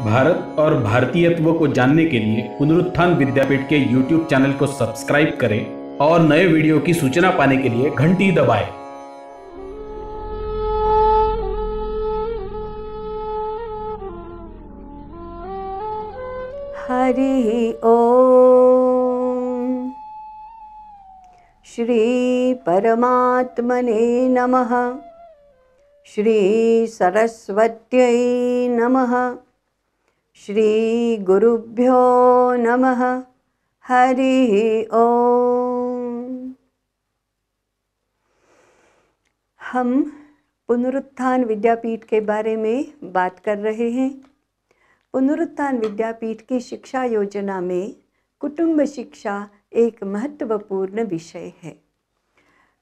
भारत और भारतीयत्व को जानने के लिए पुनरुत्थान विद्यापीठ के YouTube चैनल को सब्सक्राइब करें और नए वीडियो की सूचना पाने के लिए घंटी दबाएं। हरि ओम। श्री परमात्मने नमः। श्री सरस्वत्यै नमः। श्री गुरुभ्यो नमः। हरि ओम। हम पुनरुत्थान विद्यापीठ के बारे में बात कर रहे हैं। पुनरुत्थान विद्यापीठ की शिक्षा योजना में कुटुंब शिक्षा एक महत्वपूर्ण विषय है।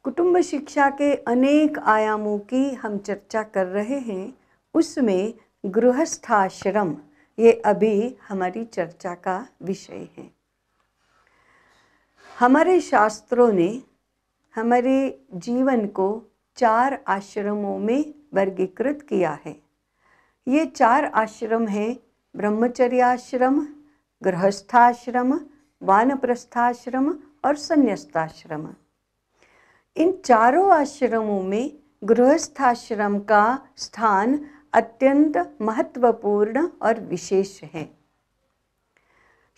कुटुंब शिक्षा के अनेक आयामों की हम चर्चा कर रहे हैं। उसमें गृहस्थाश्रम ये अभी हमारी चर्चा का विषय है। हमारे शास्त्रों ने हमारे जीवन को 4 आश्रमों में वर्गीकृत किया है। ये 4 आश्रम हैं: ब्रह्मचर्याश्रम, गृहस्थाश्रम, वानप्रस्थाश्रम और संन्यास्ताश्रम। इन चारों आश्रमों में गृहस्थाश्रम का स्थान अत्यंत महत्वपूर्ण और विशेष है।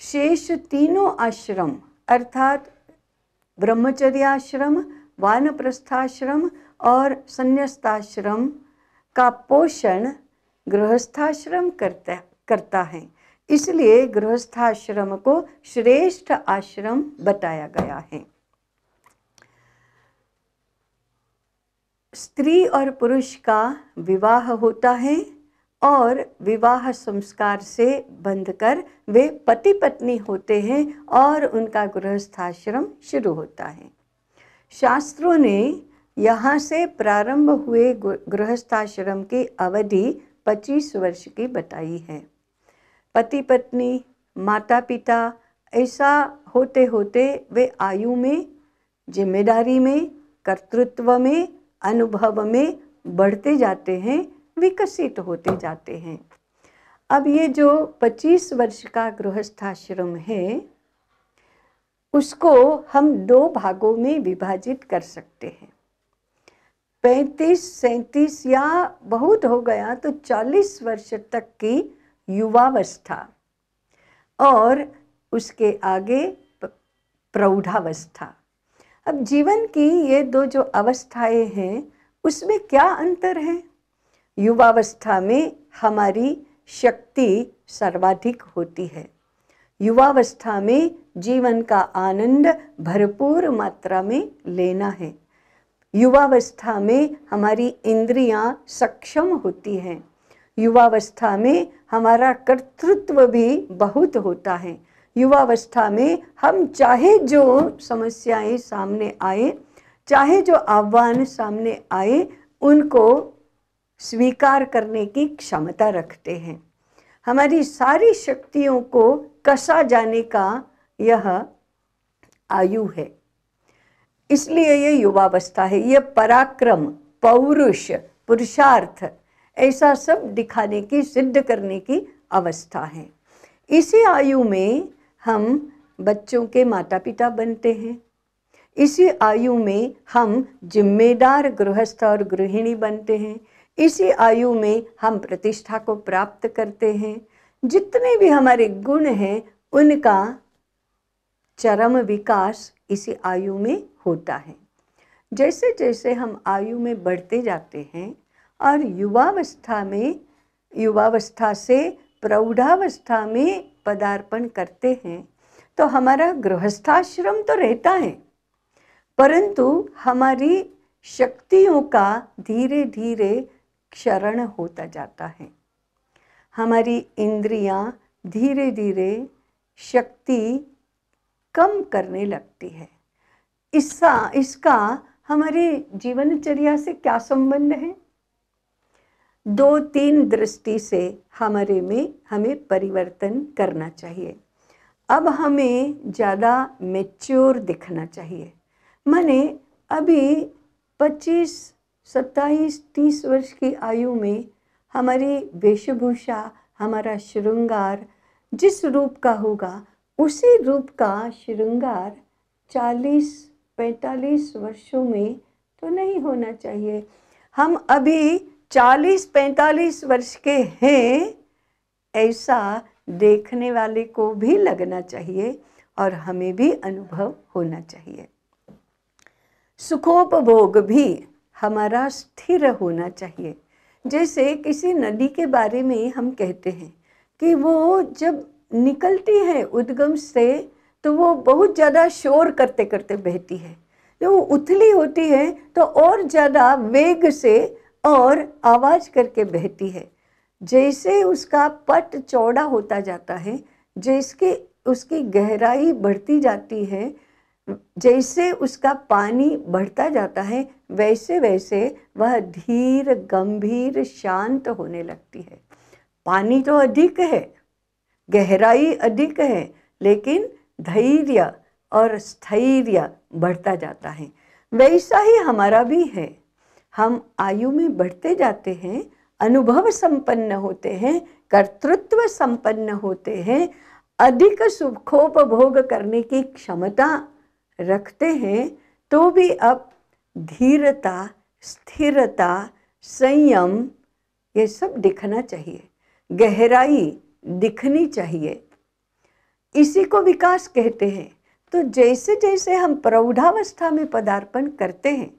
शेष तीनों आश्रम अर्थात ब्रह्मचर्याश्रम, वानप्रस्थाश्रम और संन्यास्ताश्रम का पोषण गृहस्थाश्रम करता है। इसलिए गृहस्थाश्रम को श्रेष्ठ आश्रम बताया गया है। स्त्री और पुरुष का विवाह होता है और विवाह संस्कार से बंधकर वे पति पत्नी होते हैं और उनका गृहस्थाश्रम शुरू होता है। शास्त्रों ने यहाँ से प्रारंभ हुए गृहस्थाश्रम की अवधि 25 वर्ष की बताई है। पति पत्नी, माता पिता ऐसा होते होते वे आयु में, जिम्मेदारी में, कर्तृत्व में, अनुभव में बढ़ते जाते हैं, विकसित होते जाते हैं। अब ये जो 25 वर्ष का गृहस्थाश्रम है उसको हम 2 भागों में विभाजित कर सकते हैं। 35, 37 या बहुत हो गया तो 40 वर्ष तक की युवावस्था और उसके आगे प्रौढ़ावस्था। अब जीवन की ये 2 जो अवस्थाएं हैं उसमें क्या अंतर है? युवावस्था में हमारी शक्ति सर्वाधिक होती है। युवावस्था में जीवन का आनंद भरपूर मात्रा में लेना है। युवावस्था में हमारी इंद्रियां सक्षम होती हैं। युवावस्था में हमारा कर्तृत्व भी बहुत होता है। युवावस्था में हम चाहे जो समस्याएं सामने आए, चाहे जो आह्वान सामने आए, उनको स्वीकार करने की क्षमता रखते हैं। हमारी सारी शक्तियों को कसा जाने का यह आयु है। इसलिए ये युवावस्था है। ये पराक्रम, पौरुष, पुरुषार्थ ऐसा सब दिखाने की, सिद्ध करने की अवस्था है। इसी आयु में हम बच्चों के माता पिता बनते हैं। इसी आयु में हम जिम्मेदार गृहस्थ और गृहिणी बनते हैं। इसी आयु में हम प्रतिष्ठा को प्राप्त करते हैं। जितने भी हमारे गुण हैं उनका चरम विकास इसी आयु में होता है। जैसे जैसे हम आयु में बढ़ते जाते हैं और युवावस्था से प्रौढ़ावस्था में पदार्पण करते हैं तो हमारा गृहस्थाश्रम तो रहता है, परंतु हमारी शक्तियों का धीरे धीरे क्षरण होता जाता है। हमारी इंद्रियां धीरे धीरे शक्ति कम करने लगती है। इसका हमारे जीवनचर्या से क्या संबंध है? 2-3 दृष्टि से हमें परिवर्तन करना चाहिए। अब हमें ज़्यादा मैच्योर दिखना चाहिए। माने अभी 25, 27, 30 वर्ष की आयु में हमारी वेशभूषा, हमारा श्रृंगार जिस रूप का होगा उसी रूप का श्रृंगार 40-45 वर्षों में तो नहीं होना चाहिए। हम अभी 40-45 वर्ष के हैं ऐसा देखने वाले को भी लगना चाहिए और हमें भी अनुभव होना चाहिए। सुखोपभोग भी हमारा स्थिर होना चाहिए। जैसे किसी नदी के बारे में हम कहते हैं कि वो जब निकलती है उद्गम से तो वो बहुत ज़्यादा शोर करते करते बहती है। जब वो उथली होती है तो और ज़्यादा वेग से और आवाज़ करके बहती है। जैसे उसका पट चौड़ा होता जाता है, जैसे उसकी गहराई बढ़ती जाती है, जैसे उसका पानी बढ़ता जाता है, वैसे वैसे वह धीर गंभीर शांत होने लगती है। पानी तो अधिक है, गहराई अधिक है, लेकिन धैर्य और स्थैर्य बढ़ता जाता है। वैसा ही हमारा भी है। हम आयु में बढ़ते जाते हैं, अनुभव संपन्न होते हैं, कर्तृत्व संपन्न होते हैं, अधिक सुखोपभोग करने की क्षमता रखते हैं, तो भी अब धीरता, स्थिरता, संयम ये सब दिखना चाहिए, गहराई दिखनी चाहिए। इसी को विकास कहते हैं। तो जैसे जैसे हम प्रौढ़ावस्था में पदार्पण करते हैं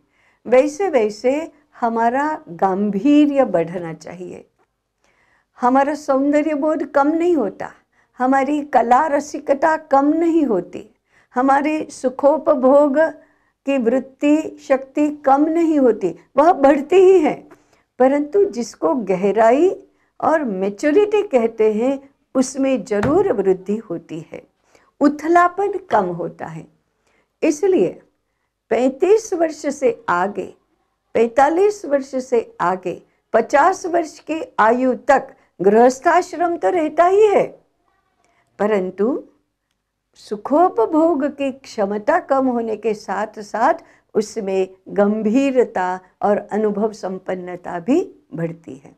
वैसे वैसे हमारा गांभीर्य बढ़ना चाहिए। हमारा सौंदर्य बोध कम नहीं होता, हमारी कला रसिकता कम नहीं होती, हमारी सुखोपभोग की वृत्ति शक्ति कम नहीं होती, वह बढ़ती ही है। परंतु जिसको गहराई और मैच्योरिटी कहते हैं उसमें जरूर वृद्धि होती है, उथलापन कम होता है। इसलिए 35 वर्ष से आगे, 45 वर्ष से आगे, 50 वर्ष की आयु तक गृहस्थाश्रम तो रहता ही है, परंतु सुखोपभोग की क्षमता कम होने के साथ साथ उसमें गंभीरता और अनुभव संपन्नता भी बढ़ती है।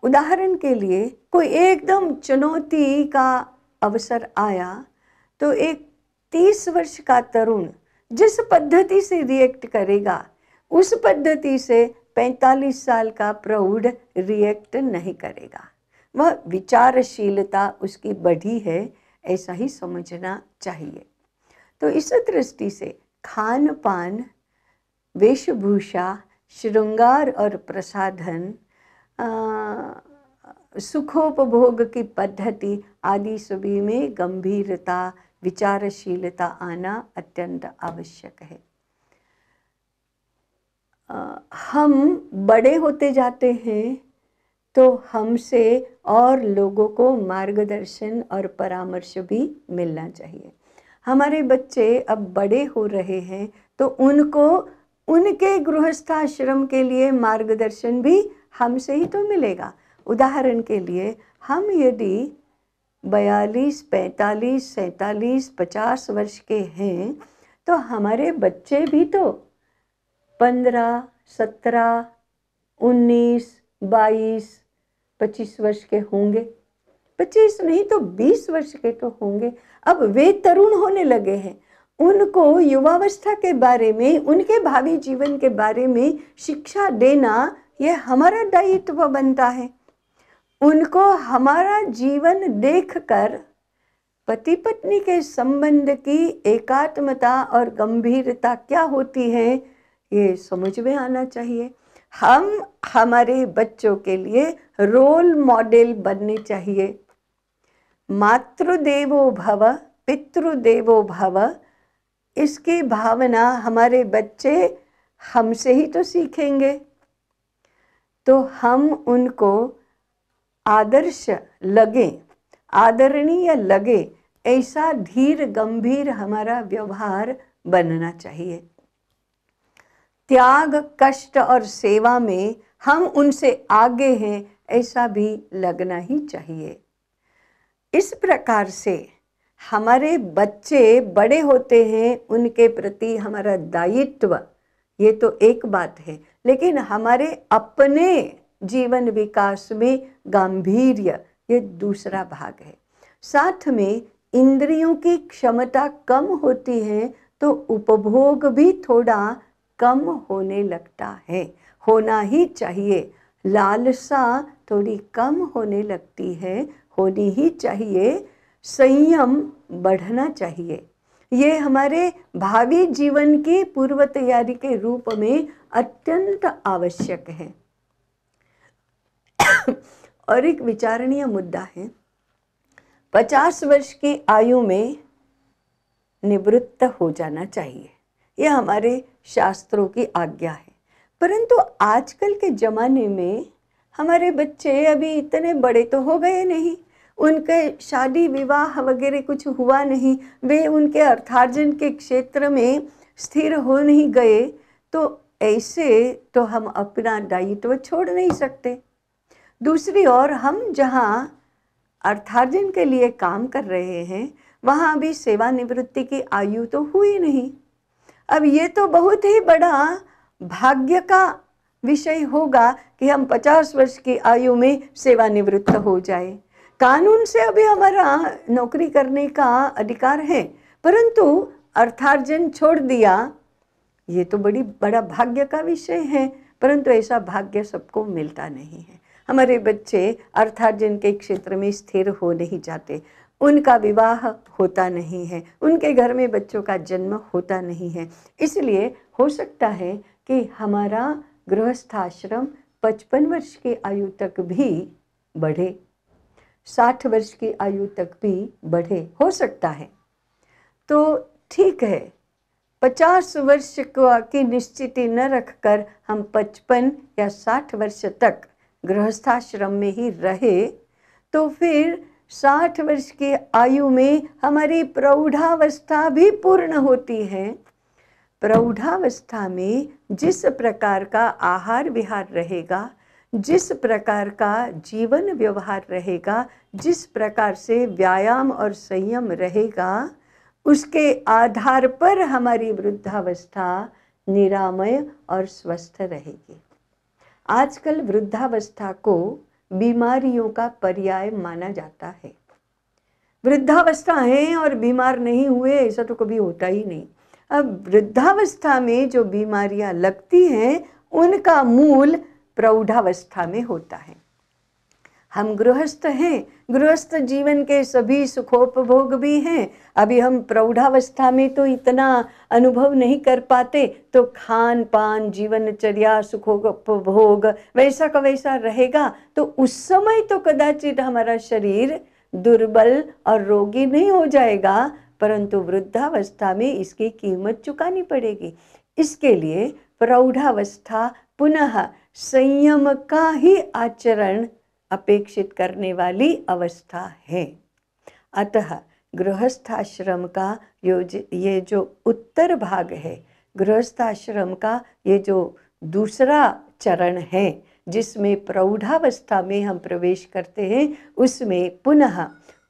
उदाहरण के लिए कोई एकदम चुनौती का अवसर आया तो एक 30 वर्ष का तरुण जिस पद्धति से रिएक्ट करेगा उस पद्धति से 45 साल का प्रौढ़ रिएक्ट नहीं करेगा। वह विचारशीलता उसकी बढ़ी है, ऐसा ही समझना चाहिए। तो इस दृष्टि से खान पान, वेशभूषा, श्रृंगार और प्रसाधन, सुखोपभोग की पद्धति आदि सभी में गंभीरता, विचारशीलता आना अत्यंत आवश्यक है। हम बड़े होते जाते हैं तो हमसे और लोगों को मार्गदर्शन और परामर्श भी मिलना चाहिए। हमारे बच्चे अब बड़े हो रहे हैं तो उनको उनके गृहस्थाश्रम के लिए मार्गदर्शन भी हमसे ही तो मिलेगा। उदाहरण के लिए हम यदि 42, 45, 47, 50 वर्ष के हैं तो हमारे बच्चे भी तो 15, 17, 19, 22, 25 वर्ष के होंगे। 25 नहीं तो 20 वर्ष के तो होंगे। अब वे तरुण होने लगे हैं, उनको युवावस्था के बारे में, उनके भावी जीवन के बारे में शिक्षा देना ये हमारा दायित्व बनता है। उनको हमारा जीवन देखकर पति पत्नी के संबंध की एकात्मता और गंभीरता क्या होती है ये समझ में आना चाहिए। हम हमारे बच्चों के लिए रोल मॉडल बनने चाहिए। मातृदेवो भव, पितृदेवो भव, इसकी भावना हमारे बच्चे हमसे ही तो सीखेंगे। तो हम उनको आदर्श लगे, आदरणीय लगे, ऐसा धीर गंभीर हमारा व्यवहार बनना चाहिए। त्याग, कष्ट और सेवा में हम उनसे आगे हैं ऐसा भी लगना ही चाहिए। इस प्रकार से हमारे बच्चे बड़े होते हैं, उनके प्रति हमारा दायित्व, ये तो एक बात है, लेकिन हमारे अपने जीवन विकास में गांभीर्य, ये दूसरा भाग है। साथ में इंद्रियों की क्षमता कम होती है तो उपभोग भी थोड़ा कम होने लगता है, होना ही चाहिए। लालसा थोड़ी कम होने लगती है, होनी ही चाहिए। संयम बढ़ना चाहिए। ये हमारे भावी जीवन की पूर्व तैयारी के रूप में अत्यंत आवश्यक है। और एक विचारणीय मुद्दा है, 50 वर्ष की आयु में निवृत्त हो जाना चाहिए, यह हमारे शास्त्रों की आज्ञा है। परंतु आजकल के ज़माने में हमारे बच्चे अभी इतने बड़े तो हो गए नहीं, उनके शादी विवाह वगैरह कुछ हुआ नहीं, वे उनके अर्थार्जन के क्षेत्र में स्थिर हो नहीं गए, तो ऐसे तो हम अपना दायित्व छोड़ नहीं सकते। दूसरी ओर हम जहाँ अर्थार्जन के लिए काम कर रहे हैं वहाँ भी सेवानिवृत्ति की आयु तो हुई नहीं। अब ये तो बहुत ही बड़ा भाग्य का विषय होगा कि हम 50 वर्ष की आयु में सेवानिवृत्त हो जाए। कानून से अभी हमारा नौकरी करने का अधिकार है, परंतु अर्थार्जन छोड़ दिया, ये तो बड़ा भाग्य का विषय है। परंतु ऐसा भाग्य सबको मिलता नहीं है। हमारे बच्चे अर्थार्जन के क्षेत्र में स्थिर हो नहीं जाते, उनका विवाह होता नहीं है, उनके घर में बच्चों का जन्म होता नहीं है। इसलिए हो सकता है कि हमारा गृहस्थाश्रम 55 वर्ष की आयु तक भी बढ़े, 60 वर्ष की आयु तक भी बढ़े, हो सकता है। तो ठीक है, 50 वर्ष की निश्चिति न रखकर हम 55 या 60 वर्ष तक गृहस्थाश्रम में ही रहे, तो फिर 60 वर्ष की आयु में हमारी प्रौढ़ावस्था भी पूर्ण होती है। प्रौढ़ावस्था में जिस प्रकार का आहार विहार रहेगा, जिस प्रकार का जीवन व्यवहार रहेगा, जिस प्रकार से व्यायाम और संयम रहेगा, उसके आधार पर हमारी वृद्धावस्था निरामय और स्वस्थ रहेगी। आजकल वृद्धावस्था को बीमारियों का पर्याय माना जाता है। वृद्धावस्था है और बीमार नहीं हुए, ऐसा तो कभी होता ही नहीं। अब वृद्धावस्था में जो बीमारियां लगती हैं उनका मूल प्रौढ़ावस्था में होता है। हम गृहस्थ हैं, गृहस्थ जीवन के सभी सुखोपभोग भी हैं। अभी हम प्रौढ़ावस्था में तो इतना अनुभव नहीं कर पाते, तो खान पान जीवनचर्या सुखोपभोग वैसा का वैसा रहेगा, तो उस समय तो कदाचित हमारा शरीर दुर्बल और रोगी नहीं हो जाएगा, परंतु वृद्धावस्था में इसकी कीमत चुकानी पड़ेगी। इसके लिए प्रौढ़ावस्था पुनः संयम का ही आचरण अपेक्षित करने वाली अवस्था है। अतः गृहस्थाश्रम का ये जो उत्तर भाग है, गृहस्थाश्रम का ये जो दूसरा चरण है, जिसमें प्रौढ़ावस्था में हम प्रवेश करते हैं, उसमें पुनः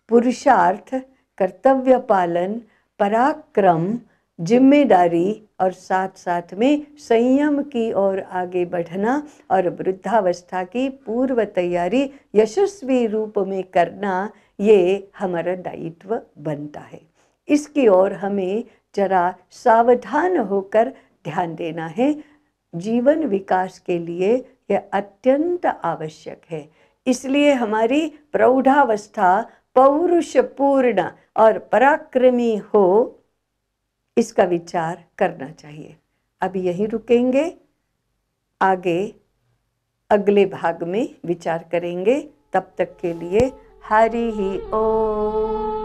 पुरुषार्थ, कर्तव्य पालन, पराक्रम, जिम्मेदारी और साथ साथ में संयम की ओर आगे बढ़ना और वृद्धावस्था की पूर्व तैयारी यशस्वी रूप में करना, ये हमारा दायित्व बनता है। इसकी ओर हमें जरा सावधान होकर ध्यान देना है। जीवन विकास के लिए यह अत्यंत आवश्यक है। इसलिए हमारी प्रौढ़ावस्था पौरुषपूर्ण और पराक्रमी हो, इसका विचार करना चाहिए। अब यहीं रुकेंगे, आगे अगले भाग में विचार करेंगे। तब तक के लिए हरि ही ओम।